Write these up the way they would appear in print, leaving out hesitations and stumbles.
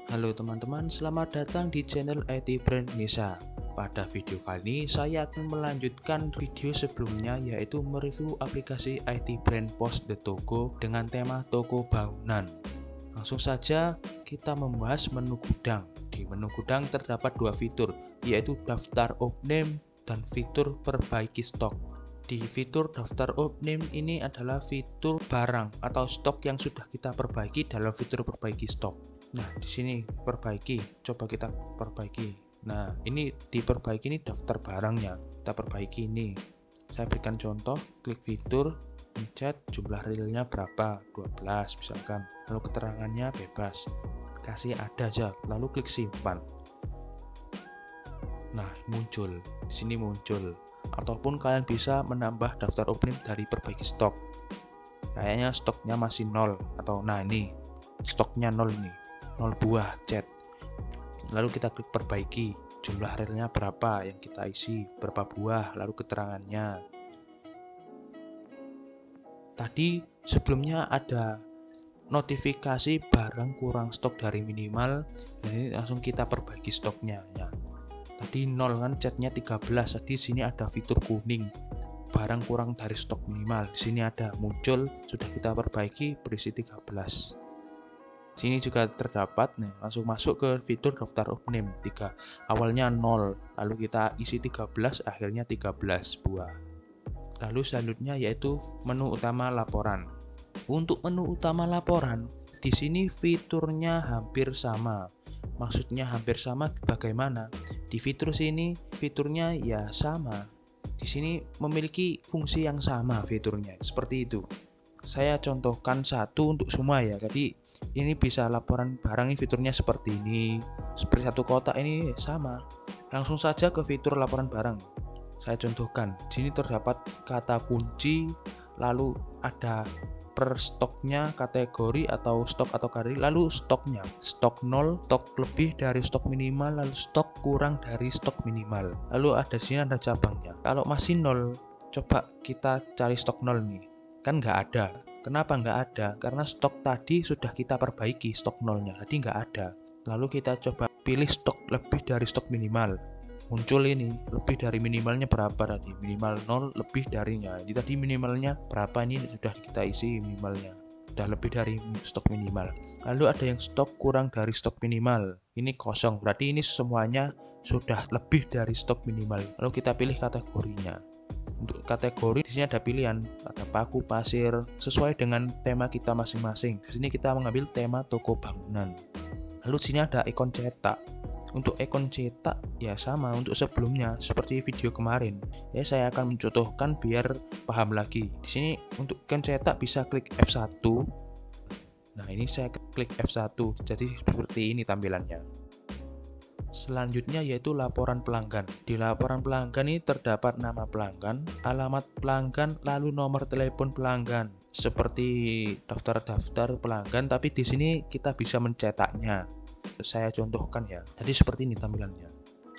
Halo teman-teman, selamat datang di channel IT Brand Indonesia. Pada video kali ini saya akan melanjutkan video sebelumnya, yaitu mereview aplikasi IT Brand Post The Toko dengan tema toko bangunan. Langsung saja kita membahas menu gudang. Di menu gudang terdapat dua fitur, yaitu daftar opening dan fitur perbaiki stok. Di fitur daftar opening ini adalah fitur barang atau stok yang sudah kita perbaiki dalam fitur perbaiki stok. Nah, di sini perbaiki, coba kita perbaiki. Nah, ini diperbaiki, ini daftar barangnya. Kita perbaiki ini. Saya berikan contoh, klik fitur, pencet jumlah realnya berapa, 12 misalkan. Lalu keterangannya bebas. Kasih ada aja, lalu klik simpan. Nah, muncul. Di sini muncul. Ataupun kalian bisa menambah daftar opening dari perbaiki stok. Kayaknya stoknya masih 0 atau nah ini stoknya 0 nih. 0 buah cat. Lalu kita klik perbaiki, jumlah realnya berapa yang kita isi, berapa buah, lalu keterangannya. Tadi sebelumnya ada notifikasi barang kurang stok dari minimal, jadi langsung kita perbaiki stoknya ya. Tadi 0 kan, catnya 13, tadi sini ada fitur kuning, barang kurang dari stok minimal. Di sini ada muncul, sudah kita perbaiki, berisi 13. Sini juga terdapat nih, langsung masuk ke fitur daftar opening 3. Awalnya 0, lalu kita isi 13, akhirnya 13 buah. Lalu selanjutnya yaitu menu utama laporan. Untuk menu utama laporan, di sini fiturnya hampir sama. Maksudnya hampir sama bagaimana? Di fitur sini fiturnya ya sama. Di sini memiliki fungsi yang sama fiturnya, seperti itu. Saya contohkan satu untuk semua ya. Jadi ini bisa laporan barang, ini fiturnya seperti ini, seperti satu kotak ini sama. Langsung saja ke fitur laporan barang. Saya contohkan. Di sini terdapat kata kunci, lalu ada per stoknya, kategori atau stok atau kategori, lalu stoknya, stok 0, stok lebih dari stok minimal, lalu stok kurang dari stok minimal. Lalu ada di sini ada cabangnya. Kalau masih 0, coba kita cari stok 0 nih. Kan nggak ada. Kenapa nggak ada? Karena stok tadi sudah kita perbaiki stok 0-nya, jadi nggak ada. Lalu kita coba pilih stok lebih dari stok minimal. Muncul ini, lebih dari minimalnya berapa tadi? Minimal 0, lebih darinya. Ini tadi minimalnya berapa, ini sudah kita isi minimalnya. Sudah lebih dari stok minimal. Lalu ada yang stok kurang dari stok minimal. Ini kosong, berarti ini semuanya sudah lebih dari stok minimal. Lalu kita pilih kategorinya. Untuk kategori di sini ada pilihan, ada paku, pasir, sesuai dengan tema kita masing-masing. Di sini kita mengambil tema toko bangunan. Lalu di sini ada ikon cetak. Untuk ikon cetak ya sama untuk sebelumnya seperti video kemarin. Ya saya akan mencontohkan biar paham lagi. Di sini untuk ikon cetak bisa klik F1. Nah, ini saya klik F1. Jadi seperti ini tampilannya. Selanjutnya yaitu laporan pelanggan. Di laporan pelanggan ini terdapat nama pelanggan, alamat pelanggan, lalu nomor telepon pelanggan. Seperti daftar-daftar pelanggan, tapi di sini kita bisa mencetaknya. Saya contohkan ya. Tadi seperti ini tampilannya.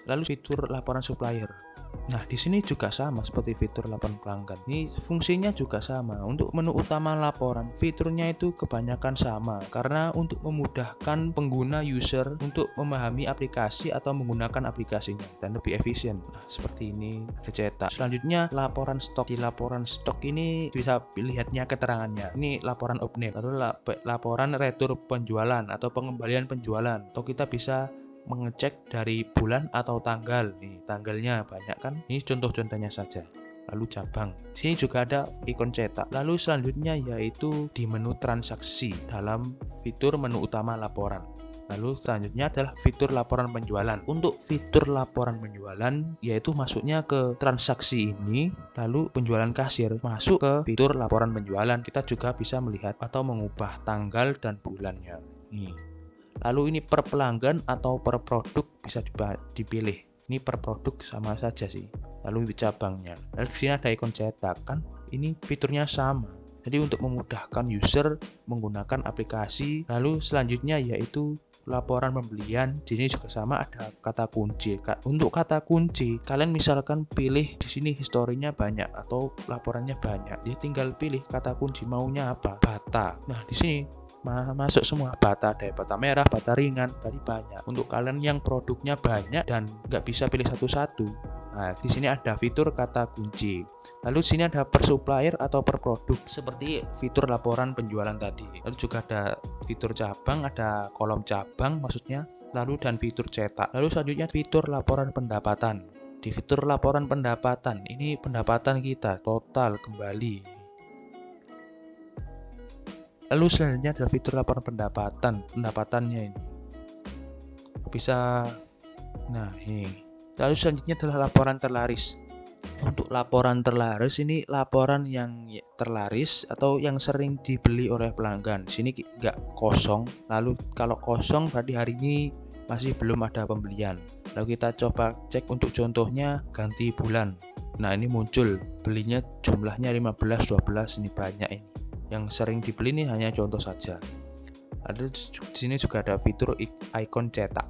Lalu fitur laporan supplier. Nah, di sini juga sama seperti fitur laporan pelanggan. Ini fungsinya juga sama. Untuk menu utama laporan, fiturnya itu kebanyakan sama karena untuk memudahkan pengguna user untuk memahami aplikasi atau menggunakan aplikasinya dan lebih efisien. Nah, seperti ini ada cetak. Selanjutnya laporan stok. Di laporan stok ini bisa lihatnya keterangannya. Ini laporan opening. Lalu laporan retur penjualan atau pengembalian penjualan. Atau kita bisa mengecek dari bulan atau tanggal. Nih, tanggalnya banyak kan? Ini contoh-contohnya saja. Lalu cabang. Sini juga ada ikon cetak. Lalu selanjutnya yaitu di menu transaksi dalam fitur menu utama laporan. Lalu selanjutnya adalah fitur laporan penjualan. Untuk fitur laporan penjualan yaitu masuknya ke transaksi ini, lalu penjualan kasir masuk ke fitur laporan penjualan. Kita juga bisa melihat atau mengubah tanggal dan bulannya. Nih. Lalu ini per pelanggan atau per produk bisa dipilih. Ini per produk sama saja sih. Lalu di cabangnya. Lalu di sini ada ikon cetak kan. Ini fiturnya sama. Jadi untuk memudahkan user menggunakan aplikasi. Lalu selanjutnya yaitu laporan pembelian. Di sini juga sama ada kata kunci. Untuk kata kunci, kalian misalkan pilih di sini historinya banyak atau laporannya banyak. Jadi tinggal pilih kata kunci maunya apa. Bata. Nah, di sini masuk semua, bata, ada bata merah, bata ringan, tadi banyak. Untuk kalian yang produknya banyak dan nggak bisa pilih satu-satu, nah di sini ada fitur kata kunci. Lalu di sini ada per supplier atau per produk, seperti fitur laporan penjualan tadi. Lalu juga ada fitur cabang, ada kolom cabang maksudnya. Lalu dan fitur cetak. Lalu selanjutnya fitur laporan pendapatan. Di fitur laporan pendapatan ini pendapatan kita total kembali. Lalu selanjutnya adalah fitur laporan pendapatannya ini bisa. Nah ini. Lalu selanjutnya adalah laporan terlaris. Untuk laporan terlaris ini laporan yang terlaris atau yang sering dibeli oleh pelanggan. Di sini nggak kosong. Lalu kalau kosong berarti hari ini masih belum ada pembelian. Lalu kita coba cek untuk contohnya ganti bulan. Nah ini muncul belinya jumlahnya 15, 12, ini banyak ini. Yang sering dibeli ini hanya contoh saja. Ada di sini juga ada fitur ikon cetak.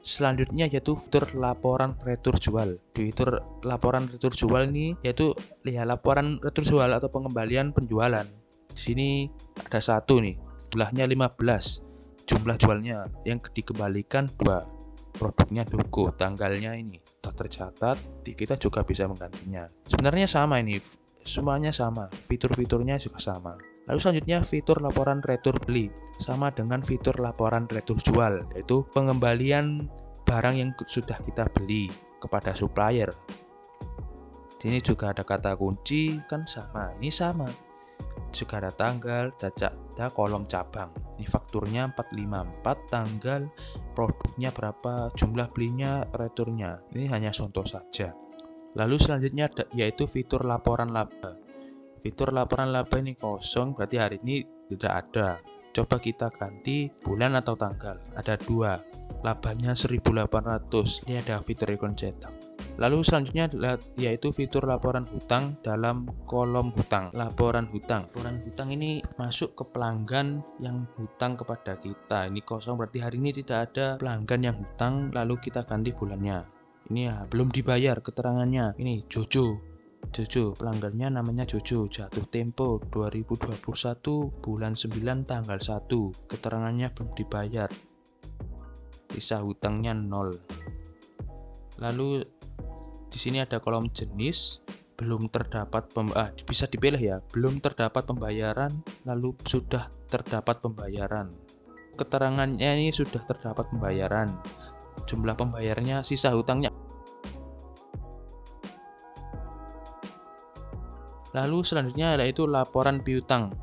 Selanjutnya yaitu fitur laporan retur jual. Di fitur laporan retur jual ini yaitu laporan retur jual atau pengembalian penjualan. Di sini ada satu nih, jumlahnya 15. Jumlah jualnya yang dikembalikan 2. Produknya Duko, tanggalnya ini tak tercatat, kita juga bisa menggantinya. Sebenarnya sama ini. Semuanya sama, fitur-fiturnya juga sama. Lalu selanjutnya fitur laporan retur beli, sama dengan fitur laporan retur jual, yaitu pengembalian barang yang sudah kita beli kepada supplier. Di sini juga ada kata kunci, kan sama, ini sama. Juga ada tanggal, ada kolom cabang. Ini fakturnya 454, tanggal, produknya berapa, jumlah belinya, returnya. Ini hanya contoh saja. Lalu selanjutnya yaitu fitur laporan laba. Fitur laporan laba ini kosong, berarti hari ini tidak ada. Coba kita ganti bulan atau tanggal. Ada 2. Labanya 1.800. Ini ada fitur ikon cetak. Lalu selanjutnya yaitu fitur laporan hutang dalam kolom hutang. Laporan hutang. Laporan hutang ini masuk ke pelanggan yang hutang kepada kita. Ini kosong, berarti hari ini tidak ada pelanggan yang hutang, lalu kita ganti bulannya. Ini ya, belum dibayar keterangannya. Ini Jojo pelanggannya namanya Jojo, jatuh tempo 2021 bulan 9 tanggal 1, keterangannya belum dibayar, sisa hutangnya 0. Lalu di sini ada kolom jenis, belum terdapat bisa dipilih ya, belum terdapat pembayaran, lalu sudah terdapat pembayaran. Keterangannya ini sudah terdapat pembayaran, jumlah pembayarnya, sisa hutangnya. Lalu selanjutnya yaitu laporan piutang.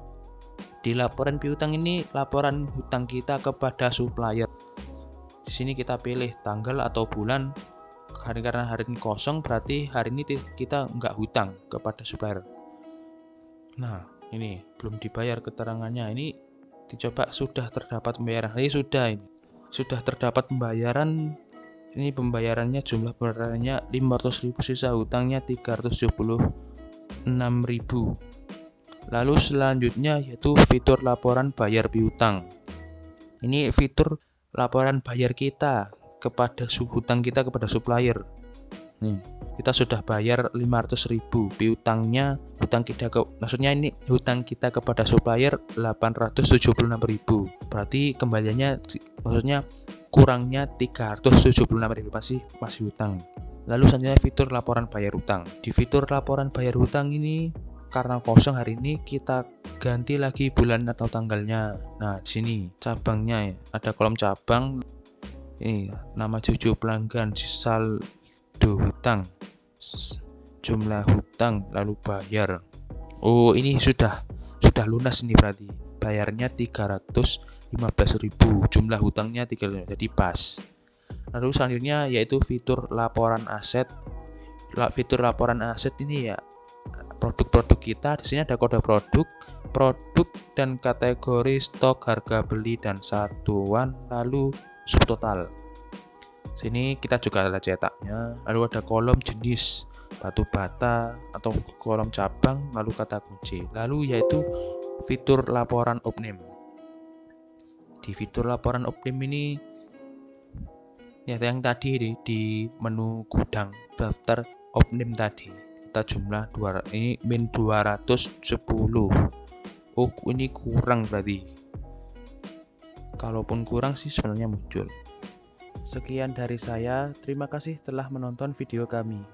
Di laporan piutang ini laporan hutang kita kepada supplier. Di sini kita pilih tanggal atau bulan. Karena hari ini kosong, berarti hari ini kita nggak hutang kepada supplier. Nah ini belum dibayar keterangannya. Ini dicoba sudah terdapat pembayaran. Ini sudah terdapat pembayaran. Ini pembayarannya, jumlah pembayarannya 500.000, sisa hutangnya 376.000. Lalu selanjutnya yaitu fitur laporan bayar piutang. Ini fitur laporan bayar kita kepada hutang kita kepada supplier. Nih, kita sudah bayar 500.000 piutangnya, maksudnya ini hutang kita kepada supplier 876.000. Berarti kembaliannya maksudnya kurangnya 376.000, masih hutang. Lalu selanjutnya fitur laporan bayar hutang. Di fitur laporan bayar hutang ini karena kosong hari ini, kita ganti lagi bulan atau tanggalnya. Nah, di sini cabangnya ada kolom cabang. Ini nama Jojo pelanggan, saldo hutang, jumlah hutang, lalu bayar. Oh, ini sudah lunas ini, berarti bayarnya 315.000, jumlah hutangnya 3, jadi pas. Lalu selanjutnya yaitu fitur laporan aset. Fitur laporan aset ini ya produk-produk kita. Di sini ada kode produk dan kategori stok, harga beli dan satuan, lalu subtotal. Sini kita juga ada cetaknya. Lalu ada kolom jenis batu bata atau kolom cabang, lalu kata kunci. Lalu yaitu fitur laporan opname. Di fitur laporan opname ini ya yang tadi di menu gudang daftar opname tadi kita jumlah 200, ini min 210. Oh ini kurang berarti. Kalaupun kurang sih sebenarnya muncul. Sekian dari saya, terima kasih telah menonton video kami.